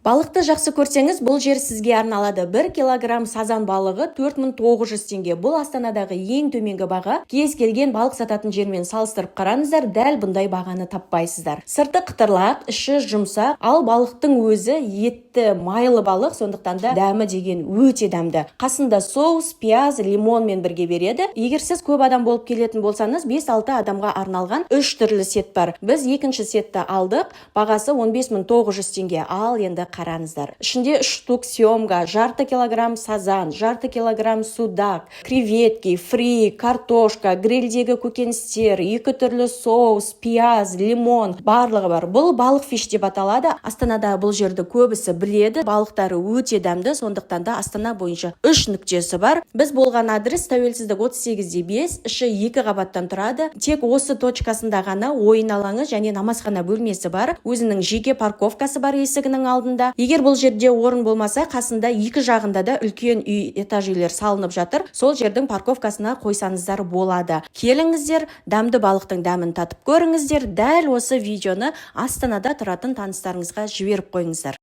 Балықты жақсы көрсеңіз, бұл жер сізге арналады. 1 килограмм сазан балығы 4900 теңге. Бұл Астанадағы ең төменгі баға. Кез келген балық сататын жермен салыстырып қараңыздар, дәл бұндай бағаны таппайсыздар. Сырты қытырлақ, іші жұмсақ, ал балықтың өзі етті, майлы балық, сондықтан да дәмі деген өте дәмді. Қасында соус, пияз, лимонмен бірге береді. Егер сіз көп адам болып келетін болсаңыз, 5-6 адамға арналған 3 түрлі сет бар. Біз екінші сетті алдық, бағасы 15900 теңге. Ал енді қараңыздар. Ішінде 3 штук семга, жарты килограмм сазан, жарты килограмм судак, креветки, фри, картошка, грильдегі көкөністер, 2 түрлі соус, пияз, лимон, барлығы бар. Бұл балық фиш деп аталады. Астанада бұл жерді көбісі біледі. Балықтары өте дәмді, сондықтан да Астана бойынша 3 нүктесі бар. Біз болған адрес Тәуелсіздік 38-5, іші 2 қабаттан тұрады. Тек осы точкасында ғана ойын алаңы және намазхана бөлмесі бар. Өзінің жеке парковкасы бар есігінің алдында. Егер бұл жерде орын болмаса, қасында екі жағында да үлкен үй, этаж үйлер салынып жатыр. Сол жердің парковкасына қойсаңыздар болады. Келіңіздер, дәмді балықтың дәмін татып көріңіздер. Дәл осы видеоны Астанада тұратын таныстарыңызға жіберіп қойыңыздар.